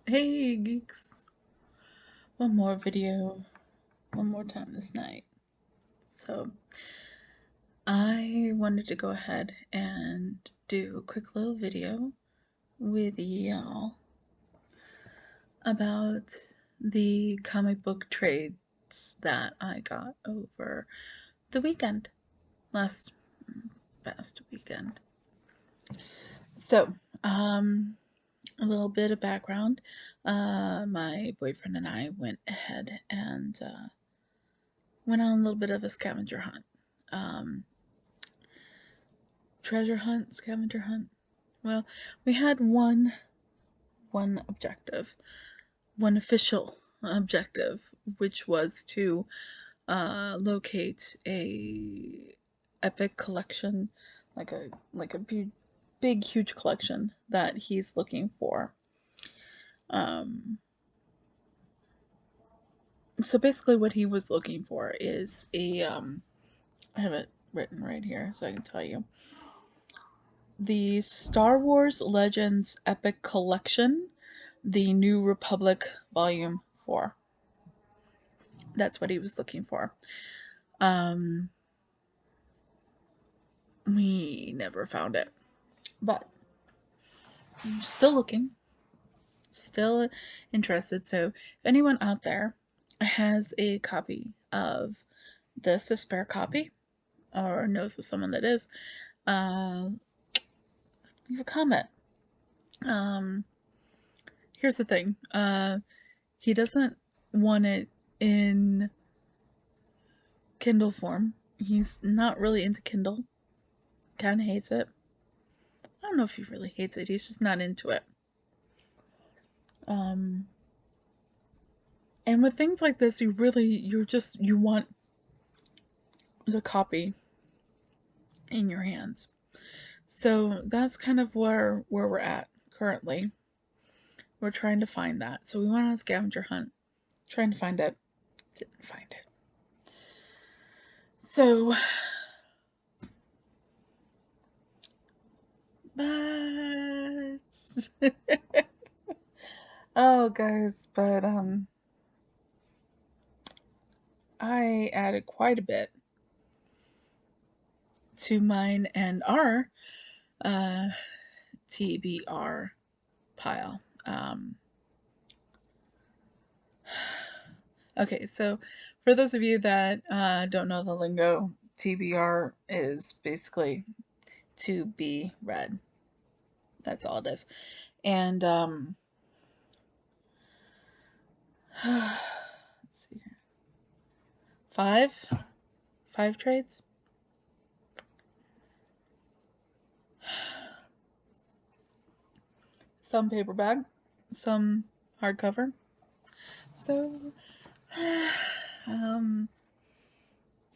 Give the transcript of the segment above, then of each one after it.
Hey Geeks, one more video, one more time this night. So, I wanted to go ahead and do a quick little video with y'all about the comic book trades that I got over the weekend, last past weekend. So, a little bit of background. My boyfriend and I went ahead and went on a little bit of a scavenger hunt. Um, Treasure hunt, scavenger hunt. Well, we had one objective, one official objective, which was to locate a epic collection, like a big huge collection that he's looking for. Um, so basically, what he was looking for is I have it written right here so I can tell you. The Star Wars Legends Epic Collection, the New Republic Volume 4. That's what he was looking for. We never found it. But I'm still looking, still interested. So if anyone out there has a copy of this, a spare copy, or knows of someone that is, uh, leave a comment. Um, Here's the thing. He doesn't want it in Kindle form. He's not really into Kindle. Kind of hates it. I don't know if he really hates it. He's just not into it. Um, and with things like this, you want the copy in your hands. So that's kind of where we're at currently. We're trying to find that. So we went on a scavenger hunt, trying to find it. Didn't find it. So, but oh, guys, but I added quite a bit to mine and our uh, TBR pile. Okay, so for those of you that don't know the lingo, TBR is basically to be read. That's all it is. And let's see here. Five trades. Some paperback, some hardcover. So, um,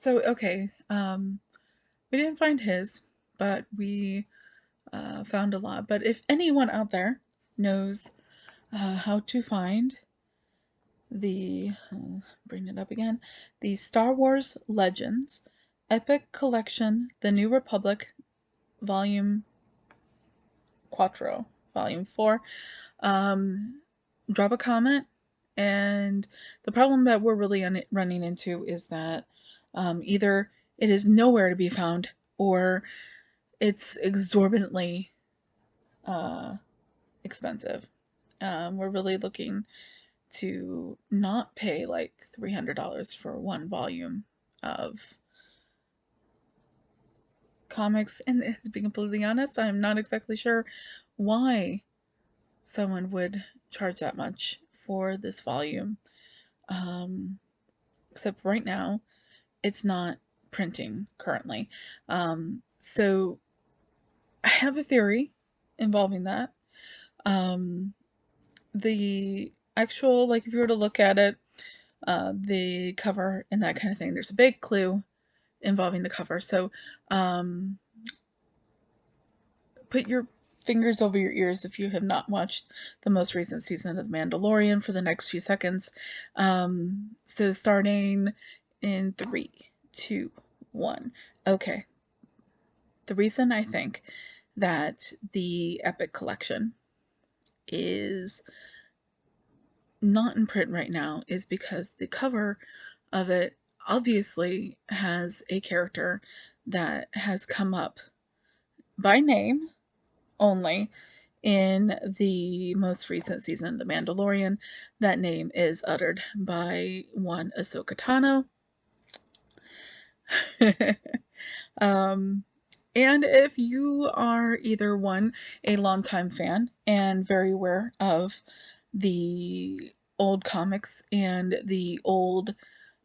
okay. We didn't find his, but we found a lot. But if anyone out there knows how to find the bring it up again, the Star Wars Legends Epic Collection, The New Republic, Volume Quattro, Volume 4, drop a comment. And the problem that we're really running into is that either it is nowhere to be found or it's exorbitantly expensive. We're really looking to not pay like $300 for one volume of comics. And to be completely honest, I'm not exactly sure why someone would charge that much for this volume. Except right now, it's not printing currently. So I have a theory involving that. The actual, like, if you were to look at it, the cover and that kind of thing, there's a big clue involving the cover. So, put your fingers over your ears if you have not watched the most recent season of Mandalorian for the next few seconds. So starting in 3, 2, 1. Okay. The reason I think that the Epic Collection is not in print right now is because the cover of it obviously has a character that has come up by name only in the most recent season, The Mandalorian. That name is uttered by one Ahsoka Tano. um, and if you are either one, a longtime fan and very aware of the old comics and the old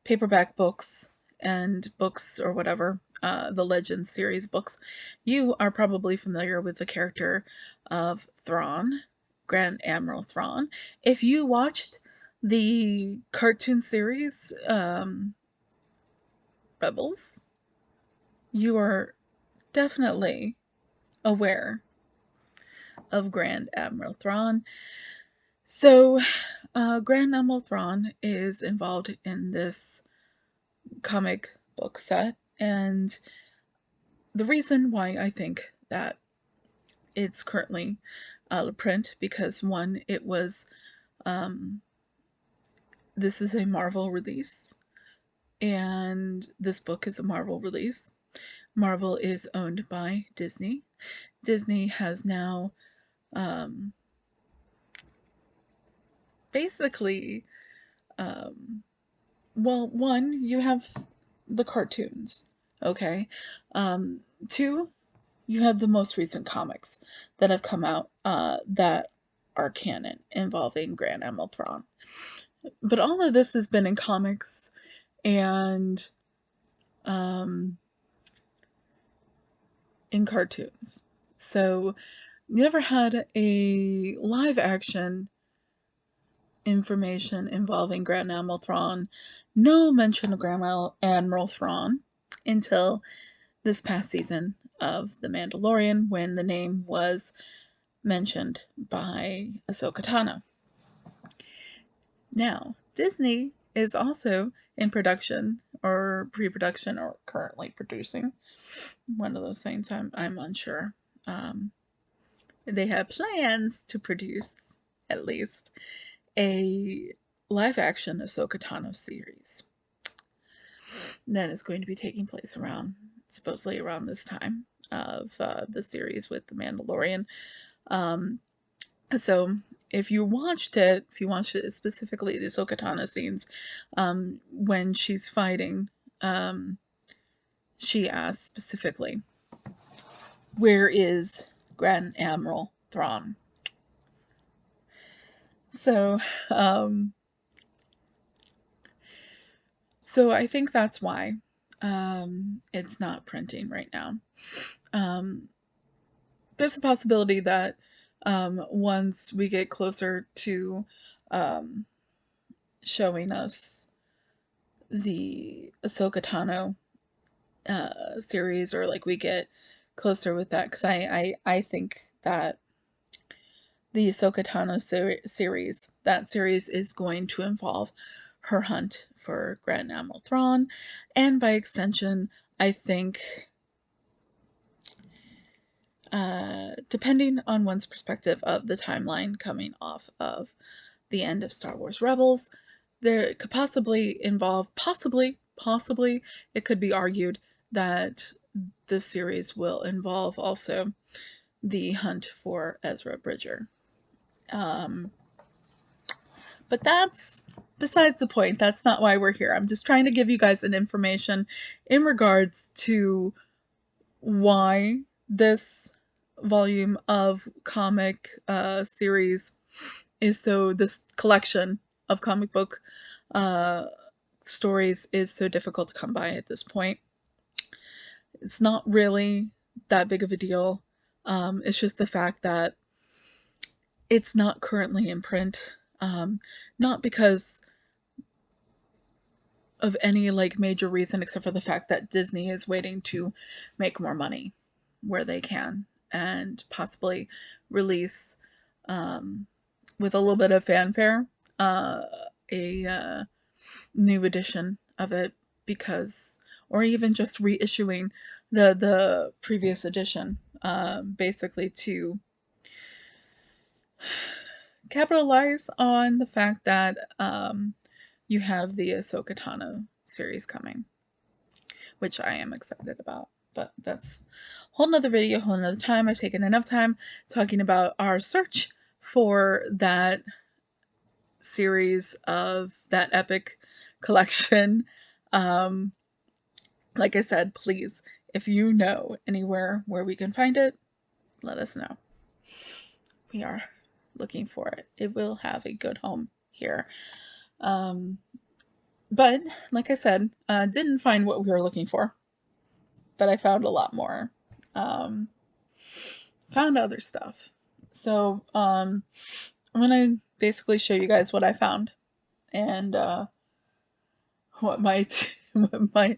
paperback books and books or whatever, the Legends series books, you are probably familiar with the character of Thrawn, Grand Admiral Thrawn. If you watched the cartoon series Rebels, you are definitely aware of Grand Admiral Thrawn. So, Grand Admiral Thrawn is involved in this comic book set, and the reason why I think that it's currently out of print, because one, it was this is a Marvel release, and this book is a Marvel release. Marvel is owned by Disney. Disney has now basically, well, one, you have the cartoons, okay? Two, you have the most recent comics that have come out that are canon involving Grand Admiral Thrawn. But all of this has been in comics and in cartoons. So you never had a live action information involving Grand Admiral Thrawn. No mention of Grand Admiral Thrawn until this past season of The Mandalorian, when the name was mentioned by Ahsoka Tano. Now, Disney is also in production or pre-production or currently producing. One of those things, I'm unsure. They have plans to produce, at least, a live-action Ahsoka Tano series that is going to be taking place supposedly around this time of the series with The Mandalorian. So if you watched it specifically, the Ahsoka Tano scenes, when she's fighting, she asks specifically, "Where is Grand Admiral Thrawn?" So, so I think that's why it's not printing right now. There's a possibility that once we get closer to showing us the Ahsoka Tano series, or like we get closer with that, because I think that the Ahsoka Tano series, that series is going to involve her hunt for Grand Admiral Thrawn, and by extension, I think, depending on one's perspective of the timeline coming off of the end of Star Wars Rebels, there could possibly involve, possibly, it could be argued that this series will involve also the hunt for Ezra Bridger. But that's besides the point. That's not why we're here. I'm just trying to give you guys an information in regards to why this volume of comic series is so, this collection of comic book stories is so difficult to come by at this point. It's not really that big of a deal. It's just the fact that it's not currently in print. Not because of any like major reason, except for the fact that Disney is waiting to make more money where they can, and possibly release, with a little bit of fanfare, a new edition of it, because, or even just reissuing the previous edition, basically to capitalize on the fact that you have the Ahsoka Tano series coming, which I am excited about. But that's a whole nother video, whole nother time. I've taken enough time talking about our search for that series of that epic collection. Um, like I said, please, if you know anywhere where we can find it, let us know. We are looking for it. It will have a good home here. But like I said, didn't find what we were looking for, but I found a lot more. Found other stuff. So I'm gonna basically show you guys what I found and what my what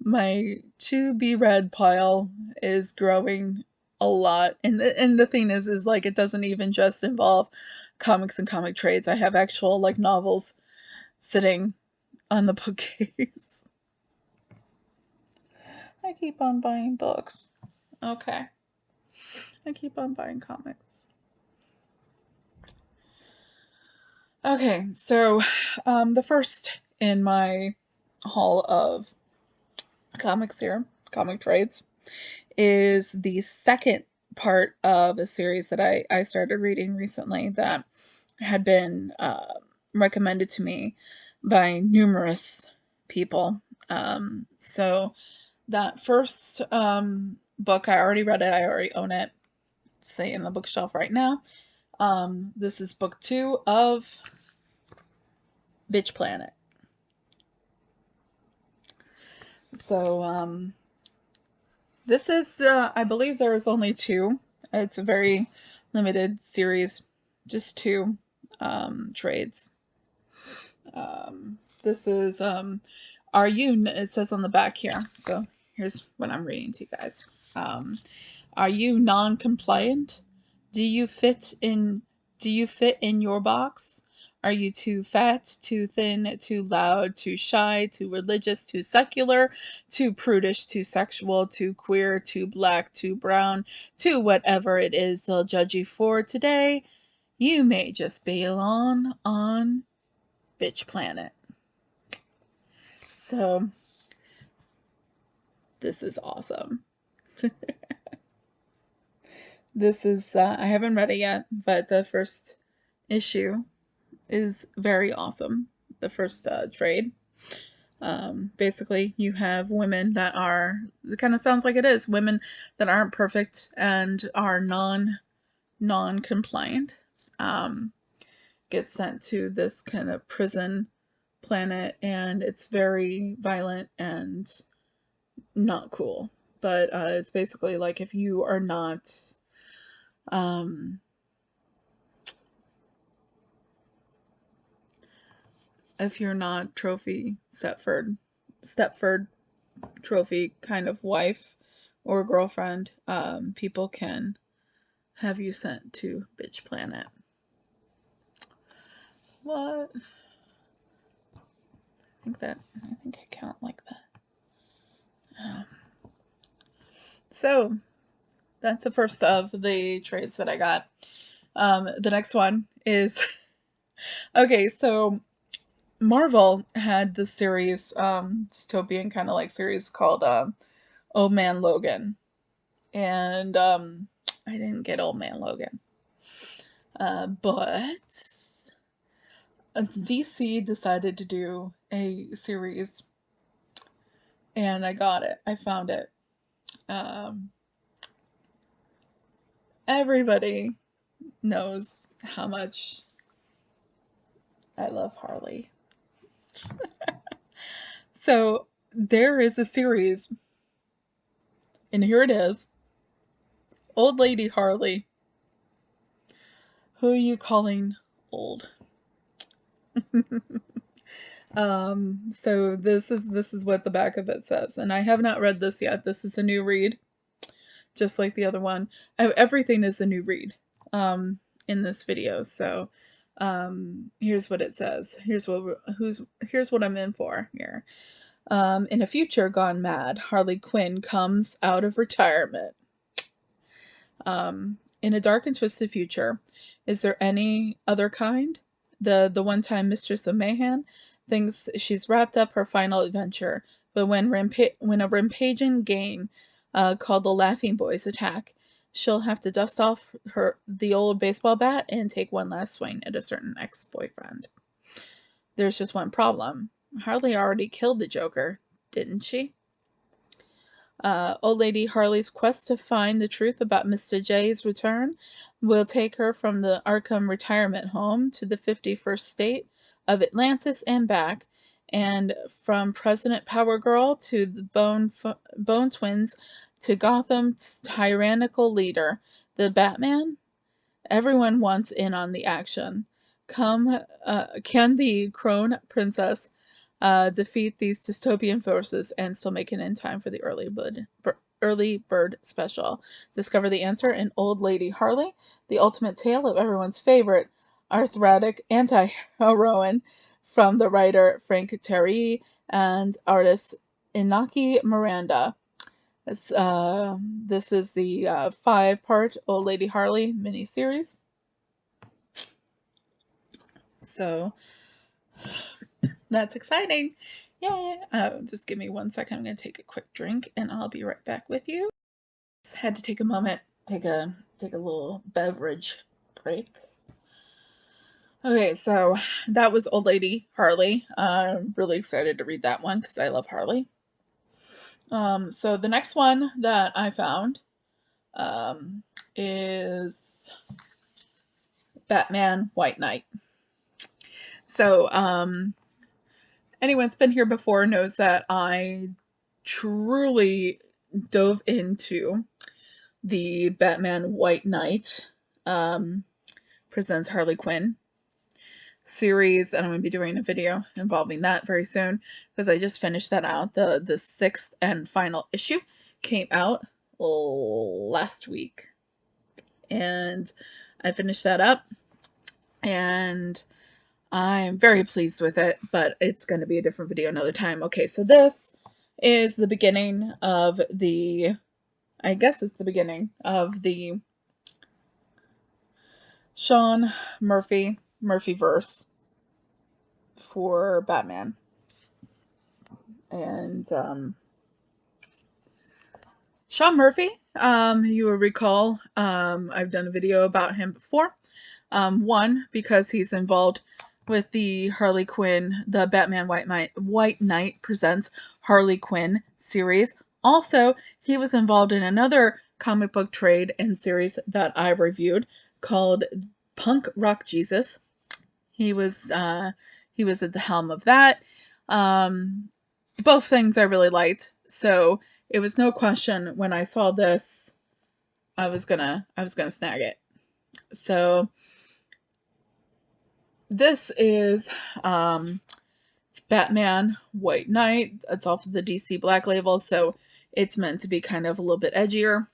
my to be read pile is growing a lot. And the thing is like it doesn't even just involve comics and comic trades. I have actual like novels sitting on the bookcase. I keep on buying books. Okay. I keep on buying comics. Okay, so the first in my haul of comics here, comic trades, is the second part of a series that I started reading recently that had been recommended to me by numerous people. So that first book, I already read it, I already own it. It's in the bookshelf right now. This is book 2 of Bitch Planet. So, this is, I believe there's only 2. It's a very limited series, just 2 trades. This is, are you, it says on the back here, so here's what I'm reading to you guys. Are you non-compliant? Do you fit in your box? Are you too fat, too thin, too loud, too shy, too religious, too secular, too prudish, too sexual, too queer, too black, too brown, too whatever it is they'll judge you for today? You may just belong on Bitch Planet. So, this is awesome. This is, I haven't read it yet, but the first issue is very awesome. The first trade. Basically, you have women that are, it kind of sounds like it is, women that aren't perfect and are non-compliant. Get sent to this kind of prison planet, and it's very violent and not cool. But it's basically like if you are not if you're not trophy Stepford trophy kind of wife or girlfriend, people can have you sent to Bitch Planet. What? I think I count like that. So that's the first of the trades that I got. The next one is okay. So Marvel had this series, dystopian kind of like series called Old Man Logan, and I didn't get Old Man Logan, but DC decided to do a series, and I got it. I found it. Everybody knows how much I love Harley. So there is a series, and here it is. Old Lady Harley. Who are you calling old? So this is what the back of it says, and I have not read this yet. This is a new read, just like the other one. Everything is a new read in this video. So here's what it says. Here's what I'm in for here. In a future gone mad, Harley Quinn comes out of retirement. In a dark and twisted future, Is there any other kind? The one-time mistress of mayhem thinks she's wrapped up her final adventure, but when a rampaging gang called the Laughing Boys attack, she'll have to dust off the old baseball bat and take one last swing at a certain ex-boyfriend. There's just one problem. Harley already killed the Joker, didn't she? Old Lady Harley's quest to find the truth about Mr. J's return will take her from the Arkham retirement home to the 51st state of Atlantis and back, and from President Power Girl to the Bone Twins to Gotham's tyrannical leader, the Batman. Everyone wants in on the action. Can the Crone Princess defeat these dystopian forces and still make it in time for the early bird special? Discover the answer in Old Lady Harley, the ultimate tale of everyone's favorite arthritic anti-heroine from the writer Frank Terry and artist Inaki Miranda. This is the 5-part Old Lady Harley miniseries. So that's exciting. Yay! Just give me 1 second. I'm going to take a quick drink and I'll be right back with you. Just had to take a moment, take a little beverage break. Okay, so that was Old Lady Harley. I'm really excited to read that one because I love Harley. So the next one that I found is Batman White Knight. So anyone that's been here before knows that I truly dove into the Batman White Knight presents Harley Quinn series, and I'm going to be doing a video involving that very soon because I just finished that out. The 6th and final issue came out last week, and I finished that up, and I'm very pleased with it, but it's going to be a different video another time. Okay, so this is the beginning of the, I guess it's the beginning of the Sean Murphy-verse for Batman. And Sean Murphy, you will recall, I've done a video about him before. One, because he's involved with the Harley Quinn, the Batman White Knight presents Harley Quinn series. Also, he was involved in another comic book trade and series that I reviewed called Punk Rock Jesus. He was at the helm of that. Both things I really liked, so it was no question when I saw this, I was gonna snag it. So this is it's Batman White Knight. It's off of the DC Black label, so it's meant to be kind of a little bit edgier.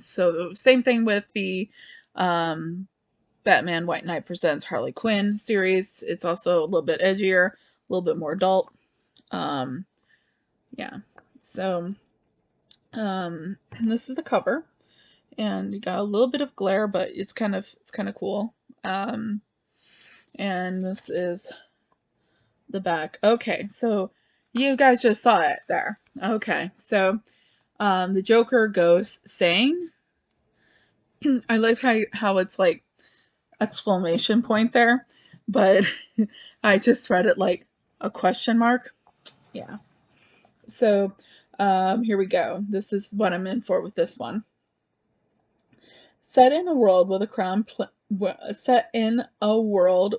So same thing with the Batman White Knight presents Harley Quinn series. It's also a little bit edgier, a little bit more adult. Yeah. So this is the cover, and you got a little bit of glare, but it's kind of cool. And this is the back. Okay, so you guys just saw it there. Okay, so the Joker goes saying, I like how it's like exclamation point there, but I just read it like a question mark. Yeah. So here we go. This is what I'm in for with this one. Set in a world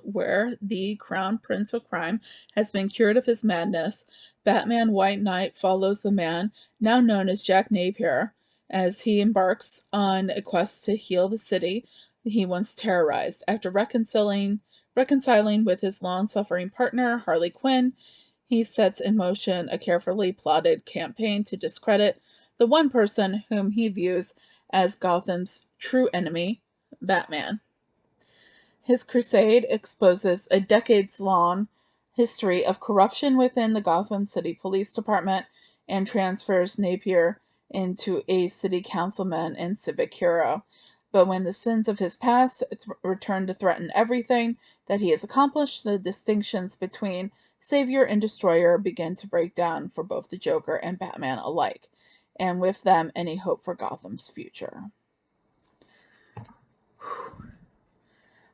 where the crown prince of crime has been cured of his madness, Batman White Knight follows the man now known as Jack Napier as he embarks on a quest to heal the city he once terrorized. After reconciling with his long-suffering partner Harley Quinn, he sets in motion a carefully plotted campaign to discredit the one person whom he views as Gotham's true enemy, Batman. His crusade exposes a decades-long history of corruption within the Gotham City Police Department and transfers Napier into a city councilman and civic hero. But when the sins of his past return to threaten everything that he has accomplished, the distinctions between savior and destroyer begin to break down for both the Joker and Batman alike, and with them any hope for Gotham's future.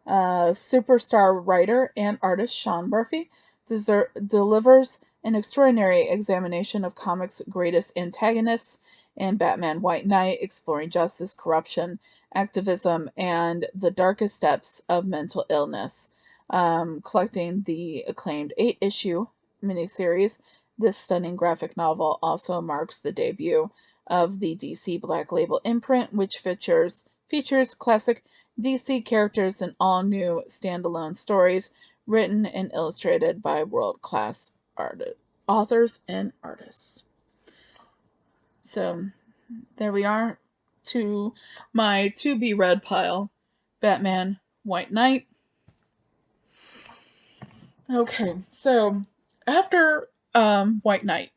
Superstar writer and artist Sean Murphy delivers an extraordinary examination of comics' greatest antagonists in Batman White Knight, exploring justice, corruption, activism, and the darkest depths of mental illness. Collecting the acclaimed 8-issue miniseries, this stunning graphic novel also marks the debut of the DC Black Label imprint, which features classic DC characters and all new standalone stories written and illustrated by world-class authors and artists. So there we are, to my to-be read pile, Batman White Knight. Okay, so after White Knight,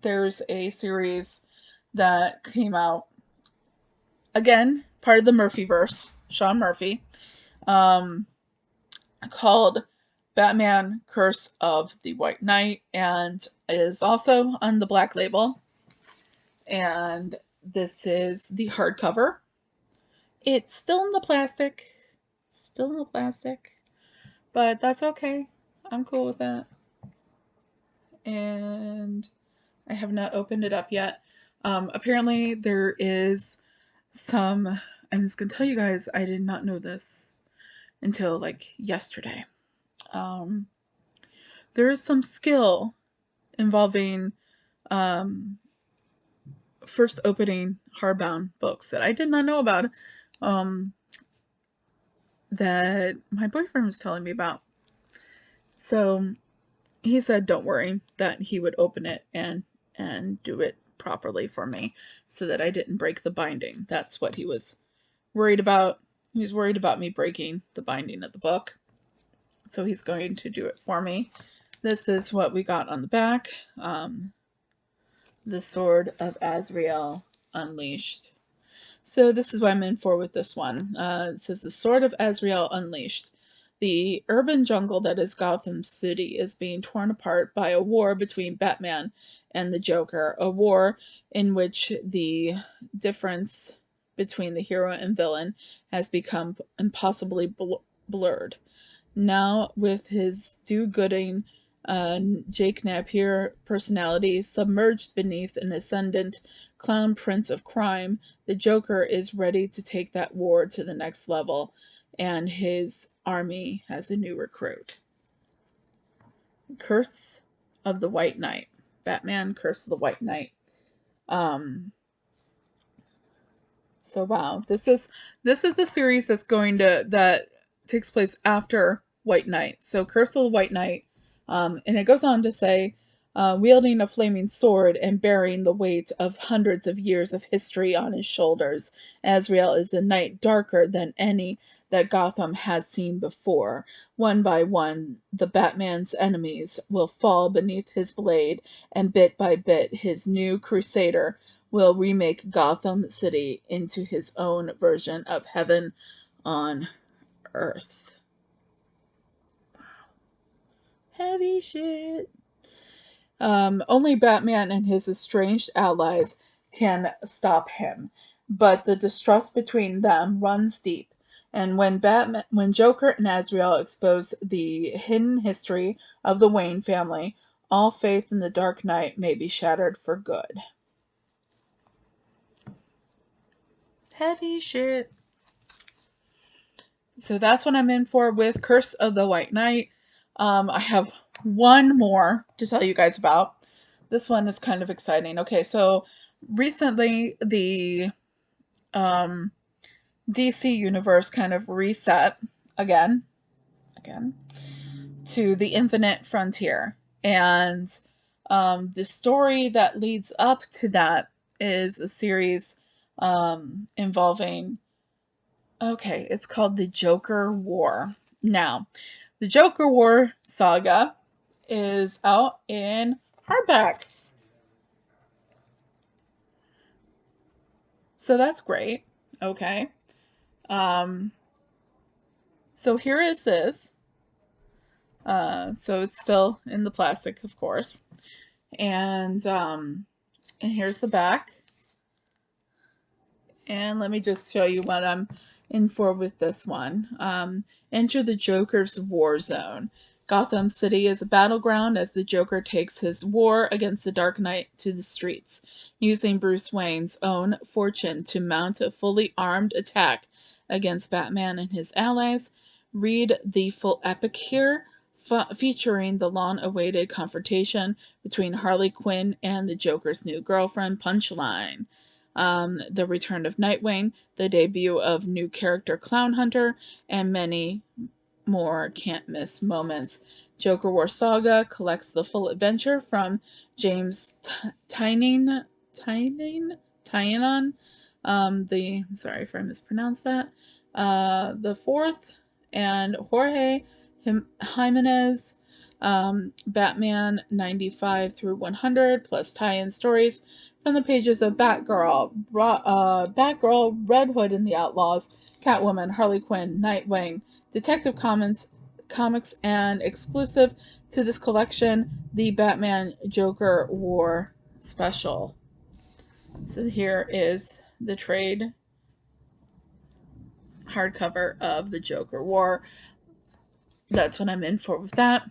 there's a series that came out, again, part of the Murphyverse, Sean Murphy, called Batman Curse of the White Knight, and is also on the Black Label. And this is the hardcover. It's still in the plastic. But that's okay. I'm cool with that. And I have not opened it up yet. Apparently there is some, I'm just going to tell you guys, I did not know this until like yesterday. There is some skill involving first opening hardbound books that I did not know about, that my boyfriend was telling me about. So he said, don't worry, that he would open it and do it properly for me so that I didn't break the binding. That's what he was worried about. He was worried about me breaking the binding of the book. So he's going to do it for me. This is what we got on the back. The Sword of Azrael Unleashed. So this is what I'm in for with this one. It says, The Sword of Azrael Unleashed. The urban jungle that is Gotham City is being torn apart by a war between Batman and the Joker. A war in which the difference between the hero and villain has become impossibly blurred. Now, with his do-gooding Jake Napier personality submerged beneath an ascendant clown prince of crime, the Joker is ready to take that war to the next level, and his army has a new recruit. Curse of the White Knight. Batman, Curse of the White Knight. So wow, this is the series that takes place after White Knight. So Curse of the White Knight, and it goes on to say, wielding a flaming sword and bearing the weight of hundreds of years of history on his shoulders, Azrael is a knight darker than any that Gotham has seen before. One by one, the Batman's enemies will fall beneath his blade, and bit by bit, his new crusader will remake Gotham City into his own version of heaven on earth. Heavy shit. Only Batman and his estranged allies can stop him, but the distrust between them runs deep. And when Joker and Azrael expose the hidden history of the Wayne family, all faith in the Dark Knight may be shattered for good. Heavy shit. So that's what I'm in for with Curse of the White Knight. I have one more to tell you guys about. This one is kind of exciting. Okay, so recently the DC universe kind of reset again to the Infinite Frontier. And the story that leads up to that is a series involving, okay, it's called the Joker War. Now, the Joker War Saga is out in hardback. So that's great. Okay. Um, so here is this. So it's still in the plastic, of course. And here's the back. And let me just show you what I'm in for with this one. Enter the Joker's war zone. Gotham City is a battleground as the Joker takes his war against the Dark Knight to the streets, using Bruce Wayne's own fortune to mount a fully armed attack against Batman and his allies. Read the full epic here, featuring the long-awaited confrontation between Harley Quinn and the Joker's new girlfriend, Punchline, the return of Nightwing, the debut of new character Clown Hunter, and many more can't miss moments. Joker War Saga collects the full adventure from James Tynion, sorry if I mispronounced that, the fourth, and Jorge Jimenez, Batman 95 through 100, plus tie-in stories from the pages of Batgirl, Red Hood and the Outlaws, Catwoman, Harley Quinn, Nightwing, Detective Comics, and exclusive to this collection, the Batman Joker War Special. So here is the trade hardcover of the Joker War. That's what I'm in for with that.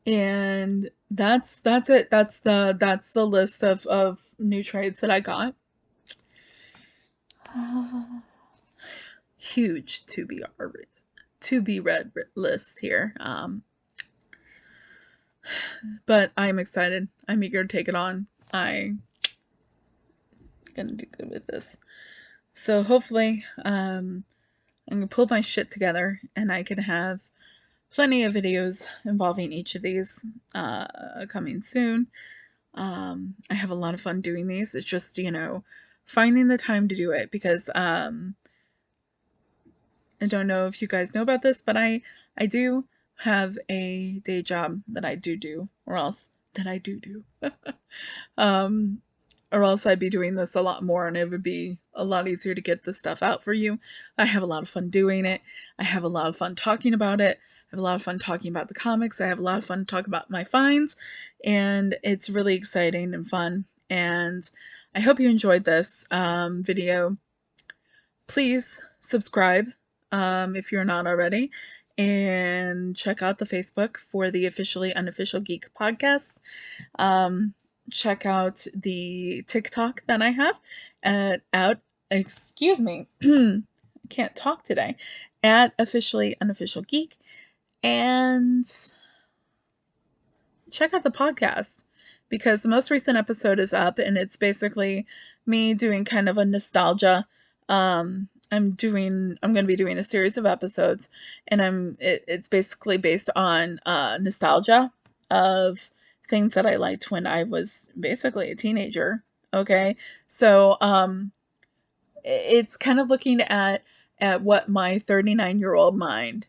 And that's it. That's the list of new trades that I got. Huge to be read list here. But I'm excited. I'm eager to take it on. I'm gonna do good with this. So hopefully, I'm gonna pull my shit together and I can have plenty of videos involving each of these coming soon. I have a lot of fun doing these. It's just, finding the time to do it because I don't know if you guys know about this, but I do have a day job that I do, or else that I do. um, or else I'd be doing this a lot more and it would be a lot easier to get this stuff out for you. I have a lot of fun doing it. I have a lot of fun talking about it. I have a lot of fun talking about the comics. I have a lot of fun talking about my finds, and it's really exciting and fun. And I hope you enjoyed this video. Please subscribe if you're not already, and check out the Facebook for the Officially Unofficial Geek podcast. Check out the TikTok that I have excuse me, I can't talk today, at Officially Unofficial Geek, and check out the podcast because the most recent episode is up and it's basically me doing kind of a nostalgia. I'm going to be doing a series of episodes, and it's basically based on nostalgia of things that I liked when I was basically a teenager. Okay, so it's kind of looking at what my 39-year-old mind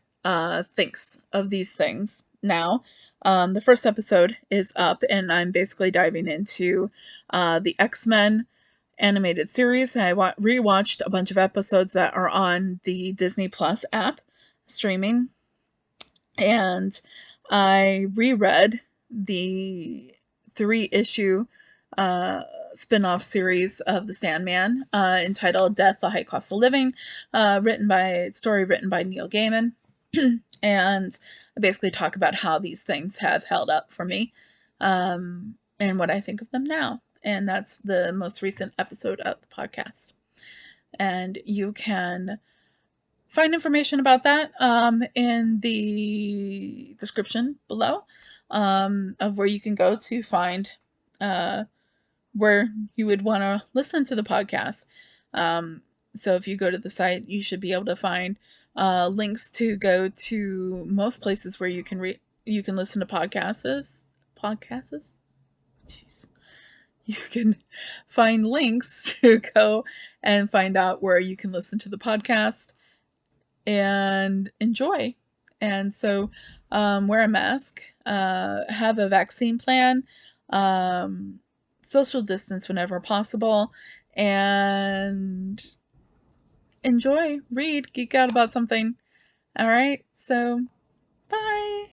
thinks of these things now. The first episode is up, and I'm basically diving into the X-Men animated series. I rewatched a bunch of episodes that are on the Disney Plus app streaming, and I reread the 3-issue spin-off series of The Sandman entitled Death, the High Cost of Living, written by Neil Gaiman. And I basically talk about how these things have held up for me, and what I think of them now. And that's the most recent episode of the podcast. And you can find information about that in the description below of where you can go to find where you would want to listen to the podcast. So if you go to the site, you should be able to find links to go to most places where you can listen to podcasts. Podcasts? Jeez. You can find links to go and find out where you can listen to the podcast and enjoy. And so wear a mask, have a vaccine plan, social distance whenever possible, and enjoy, read, geek out about something. All right, so bye.